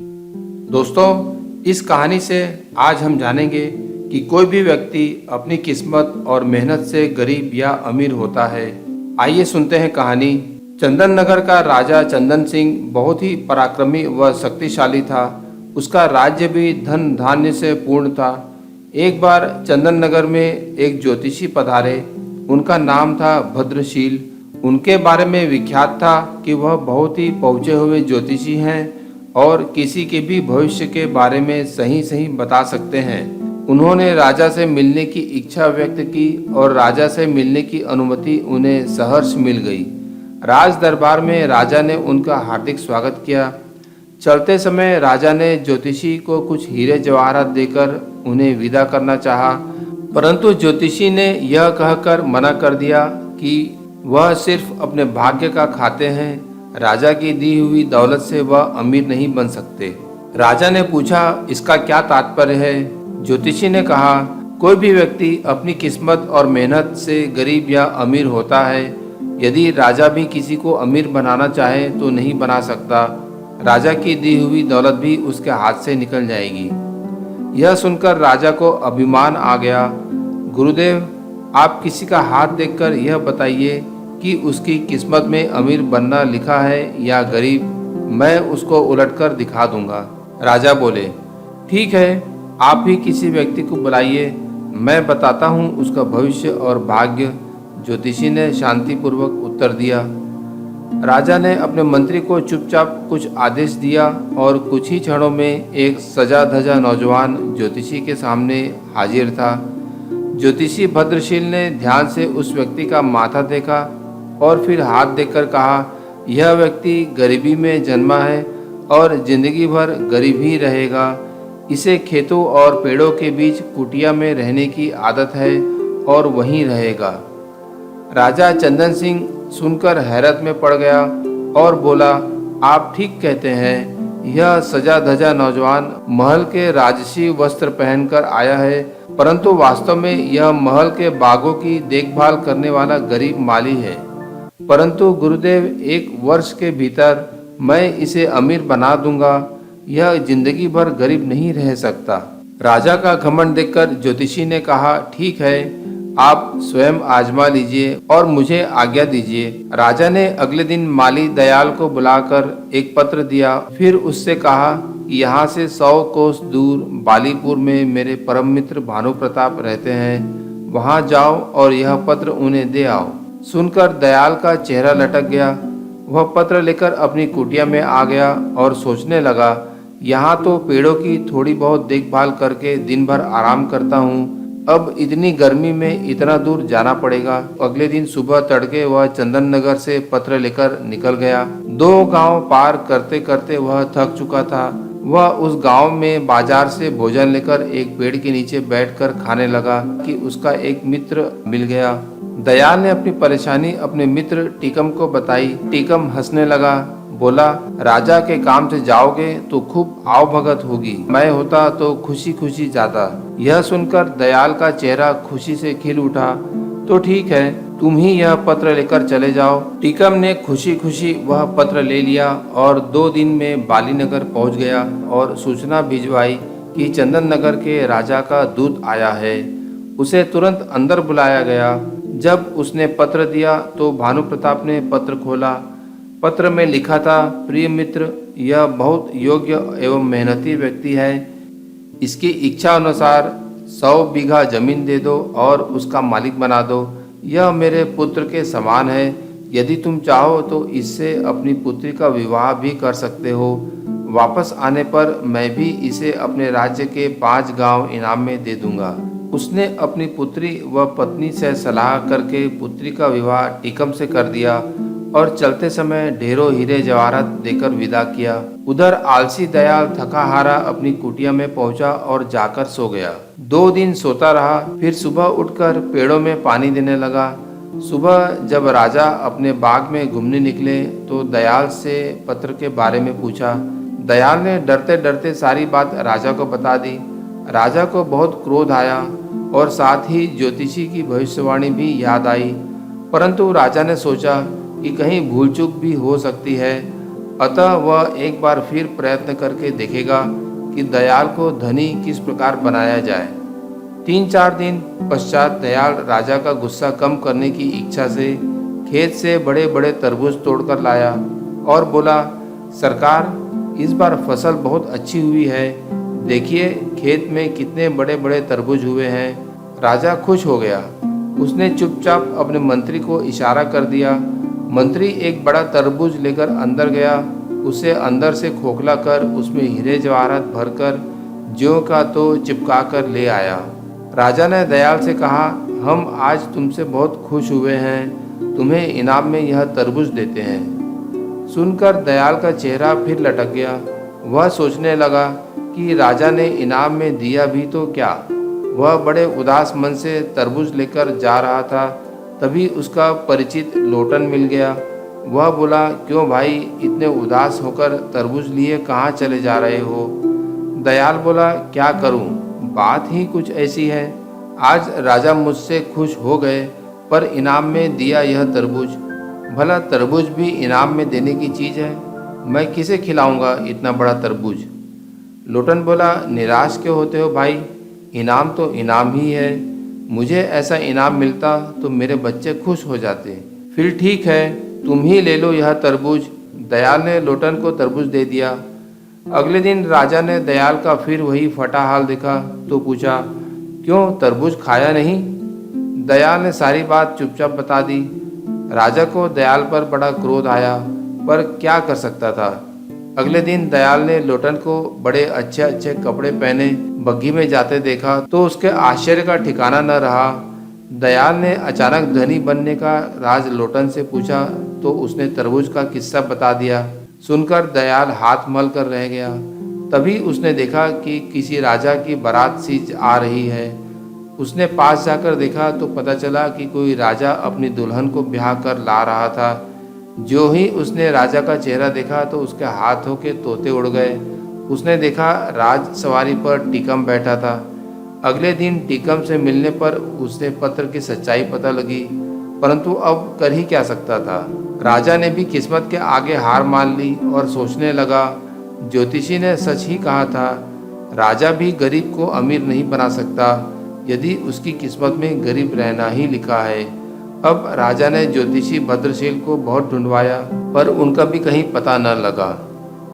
दोस्तों, इस कहानी से आज हम जानेंगे कि कोई भी व्यक्ति अपनी किस्मत और मेहनत से गरीब या अमीर होता है। आइए सुनते हैं कहानी। चंदन नगर का राजा चंदन सिंह बहुत ही पराक्रमी व शक्तिशाली था। उसका राज्य भी धन धान्य से पूर्ण था। एक बार चंदन नगर में एक ज्योतिषी पधारे। उनका नाम था भद्रशील। उनके बारे में विख्यात था कि वह बहुत ही पहुँचे हुए ज्योतिषी हैं और किसी के भी भविष्य के बारे में सही सही बता सकते हैं। उन्होंने राजा से मिलने की इच्छा व्यक्त की और राजा से मिलने की अनुमति उन्हें सहर्ष मिल गई। राज दरबार में राजा ने उनका हार्दिक स्वागत किया। चलते समय राजा ने ज्योतिषी को कुछ हीरे जवाहरात देकर उन्हें विदा करना चाहा, परंतु ज्योतिषी ने यह कहकर मना कर दिया कि वह सिर्फ अपने भाग्य का खाते हैं। राजा की दी हुई दौलत से वह अमीर नहीं बन सकते। राजा ने पूछा, इसका क्या तात्पर्य है? ज्योतिषी ने कहा, कोई भी व्यक्ति अपनी किस्मत और मेहनत से गरीब या अमीर होता है। यदि राजा भी किसी को अमीर बनाना चाहे तो नहीं बना सकता। राजा की दी हुई दौलत भी उसके हाथ से निकल जाएगी। यह सुनकर राजा को अभिमान आ गया। गुरुदेव, आप किसी का हाथ देखकर यह बताइए कि उसकी किस्मत में अमीर बनना लिखा है या गरीब। मैं उसको उलटकर दिखा दूंगा। राजा बोले, ठीक है, आप ही किसी व्यक्ति को बुलाइए, मैं बताता हूँ उसका भविष्य और भाग्य। ज्योतिषी ने शांतिपूर्वक उत्तर दिया। राजा ने अपने मंत्री को चुपचाप कुछ आदेश दिया और कुछ ही क्षणों में एक सजा धजा नौजवान ज्योतिषी के सामने हाजिर था। ज्योतिषी भद्रशील ने ध्यान से उस व्यक्ति का माथा देखा और फिर हाथ देखकर कहा, यह व्यक्ति गरीबी में जन्मा है और जिंदगी भर गरीब ही रहेगा। इसे खेतों और पेड़ों के बीच कुटिया में रहने की आदत है और वहीं रहेगा। राजा चंदन सिंह सुनकर हैरत में पड़ गया और बोला, आप ठीक कहते हैं। यह सजा धजा नौजवान महल के राजसी वस्त्र पहनकर आया है, परंतु वास्तव में यह महल के बागों की देखभाल करने वाला गरीब माली है। परंतु गुरुदेव, 1 वर्ष के भीतर मैं इसे अमीर बना दूंगा। यह जिंदगी भर गरीब नहीं रह सकता। राजा का घमंड देखकर ज्योतिषी ने कहा, ठीक है, आप स्वयं आजमा लीजिए और मुझे आज्ञा दीजिए। राजा ने अगले दिन माली दयाल को बुलाकर एक पत्र दिया। फिर उससे कहा कि यहाँ से 100 कोस दूर बालीपुर में मेरे परम मित्र भानु प्रताप रहते हैं। वहाँ जाओ और यह पत्र उन्हें दे आओ। सुनकर दयाल का चेहरा लटक गया। वह पत्र लेकर अपनी कुटिया में आ गया और सोचने लगा, यहाँ तो पेड़ों की थोड़ी बहुत देखभाल करके दिन भर आराम करता हूँ, अब इतनी गर्मी में इतना दूर जाना पड़ेगा। अगले दिन सुबह तड़के वह चंदन नगर से पत्र लेकर निकल गया। 2 गांव पार करते करते वह थक चुका था। वह उस गांव में बाजार से भोजन लेकर एक पेड़ के नीचे बैठकर खाने लगा कि उसका एक मित्र मिल गया। दयाल ने अपनी परेशानी अपने मित्र टीकम को बताई। टीकम हंसने लगा, बोला, राजा के काम से जाओगे तो खूब आवभगत होगी। मैं होता तो खुशी खुशी जाता। यह सुनकर दयाल का चेहरा खुशी से खिल उठा। तो ठीक है, तुम ही यह पत्र लेकर चले जाओ। टीकम ने खुशी खुशी वह पत्र ले लिया और 2 दिन में बालीनगर पहुंच गया और सूचना भिजवाई कि चंदन नगर के राजा का दूत आया है। उसे तुरंत अंदर बुलाया गया। जब उसने पत्र दिया तो भानु प्रताप ने पत्र खोला। पत्र में लिखा था, प्रिय मित्र, यह बहुत योग्य एवं मेहनती व्यक्ति है। इसकी इच्छा अनुसार 100 बीघा जमीन दे दो और उसका मालिक बना दो। यह मेरे पुत्र के समान है। यदि तुम चाहो तो इससे अपनी पुत्री का विवाह भी कर सकते हो। वापस आने पर मैं भी इसे अपने राज्य के 5 गांव इनाम में दे दूंगा। उसने अपनी पुत्री व पत्नी से सलाह करके पुत्री का विवाह टीकम से कर दिया और चलते समय ढेरों हीरे जवाहरात देकर विदा किया। उधर आलसी दयाल थका हारा अपनी कुटिया में पहुंचा और जाकर सो गया। 2 दिन सोता रहा, फिर सुबह उठकर पेड़ों में पानी देने लगा। सुबह जब राजा अपने बाग में घूमने निकले तो दयाल से पत्र के बारे में पूछा। दयाल ने डरते डरते सारी बात राजा को बता दी। राजा को बहुत क्रोध आया और साथ ही ज्योतिषी की भविष्यवाणी भी याद आई, परंतु राजा ने सोचा कि कहीं भूल चूक भी हो सकती है। अतः वह एक बार फिर प्रयत्न करके देखेगा कि दयाल को धनी किस प्रकार बनाया जाए। 3-4 दिन पश्चात दयाल राजा का गुस्सा कम करने की इच्छा से खेत से बड़े बड़े तरबूज तोड़कर लाया और बोला, सरकार, इस बार फसल बहुत अच्छी हुई है। देखिए खेत में कितने बड़े बड़े तरबूज हुए हैं। राजा खुश हो गया। उसने चुपचाप अपने मंत्री को इशारा कर दिया। मंत्री एक बड़ा तरबूज लेकर अंदर गया। उसे अंदर से खोखला कर उसमें हीरे जवाहरात भरकर ज्यों का तो चिपका कर ले आया। राजा ने दयाल से कहा, हम आज तुमसे बहुत खुश हुए हैं, तुम्हें इनाम में यह तरबूज देते हैं। सुनकर दयाल का चेहरा फिर लटक गया। वह सोचने लगा कि राजा ने इनाम में दिया भी तो क्या। वह बड़े उदास मन से तरबूज लेकर जा रहा था, तभी उसका परिचित लोटन मिल गया। वह बोला, क्यों भाई, इतने उदास होकर तरबूज लिए कहाँ चले जा रहे हो? दयाल बोला, क्या करूं, बात ही कुछ ऐसी है। आज राजा मुझसे खुश हो गए, पर इनाम में दिया यह तरबूज। भला तरबूज भी इनाम में देने की चीज़ है? मैं किसे खिलाऊंगा इतना बड़ा तरबूज? लोटन बोला, निराश क्यों होते हो भाई, इनाम तो इनाम ही है। मुझे ऐसा इनाम मिलता तो मेरे बच्चे खुश हो जाते। फिर ठीक है, तुम ही ले लो यह तरबूज। दयाल ने लोटन को तरबूज दे दिया। अगले दिन राजा ने दयाल का फिर वही फटा हाल देखा तो पूछा, क्यों तरबूज खाया नहीं? दयाल ने सारी बात चुपचाप बता दी। राजा को दयाल पर बड़ा क्रोध आया, पर क्या कर सकता था। अगले दिन दयाल ने लोटन को बड़े अच्छे अच्छे कपड़े पहने बग्घी में जाते देखा तो उसके आश्चर्य का ठिकाना न रहा। दयाल ने अचानक धनी बनने का राज लोटन से पूछा तो उसने तरबूज का किस्सा बता दिया। सुनकर दयाल हाथ मल कर रह गया। तभी उसने देखा कि किसी राजा की बारात सी आ रही है। उसने पास जाकर देखा तो पता चला कि कोई राजा अपनी दुल्हन को ब्याह कर ला रहा था। जो ही उसने राजा का चेहरा देखा तो उसके हाथों के तोते उड़ गए। उसने देखा राज सवारी पर टीकम बैठा था। अगले दिन टीकम से मिलने पर उसे पत्र की सच्चाई पता लगी, परंतु अब कर ही क्या सकता था। राजा ने भी किस्मत के आगे हार मान ली और सोचने लगा, ज्योतिषी ने सच ही कहा था, राजा भी गरीब को अमीर नहीं बना सकता यदि उसकी किस्मत में गरीब रहना ही लिखा है। अब राजा ने ज्योतिषी भद्रशील को बहुत ढूंढवाया, पर उनका भी कहीं पता न लगा।